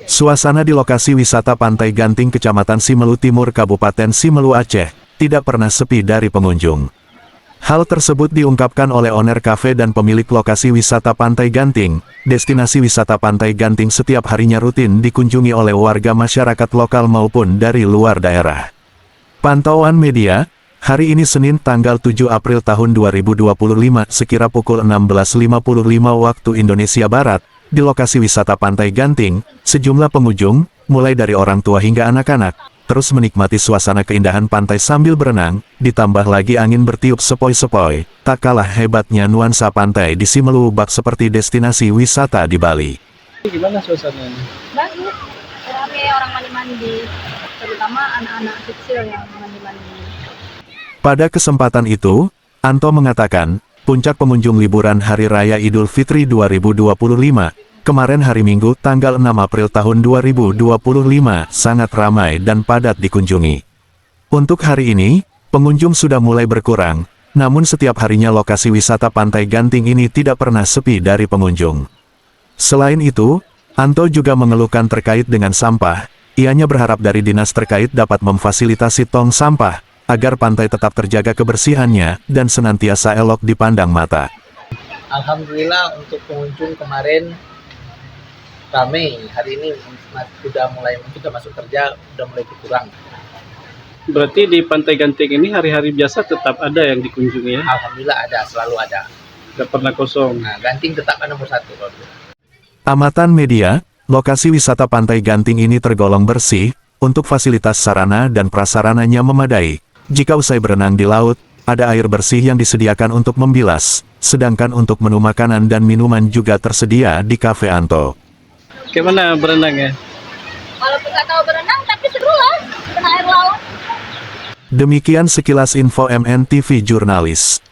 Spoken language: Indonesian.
Suasana di lokasi wisata Pantai Ganting Kecamatan Simelu Timur Kabupaten Simelu Aceh, tidak pernah sepi dari pengunjung. Hal tersebut diungkapkan oleh owner kafe dan pemilik lokasi wisata Pantai Ganting. Destinasi wisata Pantai Ganting setiap harinya rutin dikunjungi oleh warga masyarakat lokal maupun dari luar daerah. Pantauan media, hari ini Senin tanggal 7 April tahun 2025 sekira pukul 16.55 waktu Indonesia Barat, di lokasi wisata Pantai Ganting, sejumlah pengunjung, mulai dari orang tua hingga anak-anak, terus menikmati suasana keindahan pantai sambil berenang, ditambah lagi angin bertiup sepoi-sepoi, tak kalah hebatnya nuansa pantai di Simelu bak seperti destinasi wisata di Bali. Gimana suasananya? Bagus, rame orang mandi-mandi, terutama anak-anak kecil yang mandi-mandi. Pada kesempatan itu, Anto mengatakan, puncak pengunjung liburan Hari Raya Idul Fitri 2025, kemarin hari Minggu tanggal 6 April tahun 2025, sangat ramai dan padat dikunjungi. Untuk hari ini, pengunjung sudah mulai berkurang, namun setiap harinya lokasi wisata Pantai Ganting ini tidak pernah sepi dari pengunjung. Selain itu, Anto juga mengeluhkan terkait dengan sampah. Ianya berharap dari dinas terkait dapat memfasilitasi tong sampah, agar pantai tetap terjaga kebersihannya dan senantiasa elok dipandang mata. Alhamdulillah untuk pengunjung kemarin ramai, hari ini sudah masuk kerja, sudah mulai berkurang. Berarti di Pantai Ganting ini hari-hari biasa tetap ada yang dikunjungi ya? Alhamdulillah ada, selalu ada. Nggak pernah kosong. Nah, Ganting tetap nomor 1. Amatan media, lokasi wisata Pantai Ganting ini tergolong bersih, untuk fasilitas sarana dan prasarananya memadai. Jika usai berenang di laut, ada air bersih yang disediakan untuk membilas, sedangkan untuk menu makanan dan minuman juga tersedia di Cafe Anto. Gimana berenangnya? Walaupun nggak tahu berenang, tapi seru lah, kena air laut. Demikian sekilas info MNTV Jurnalis.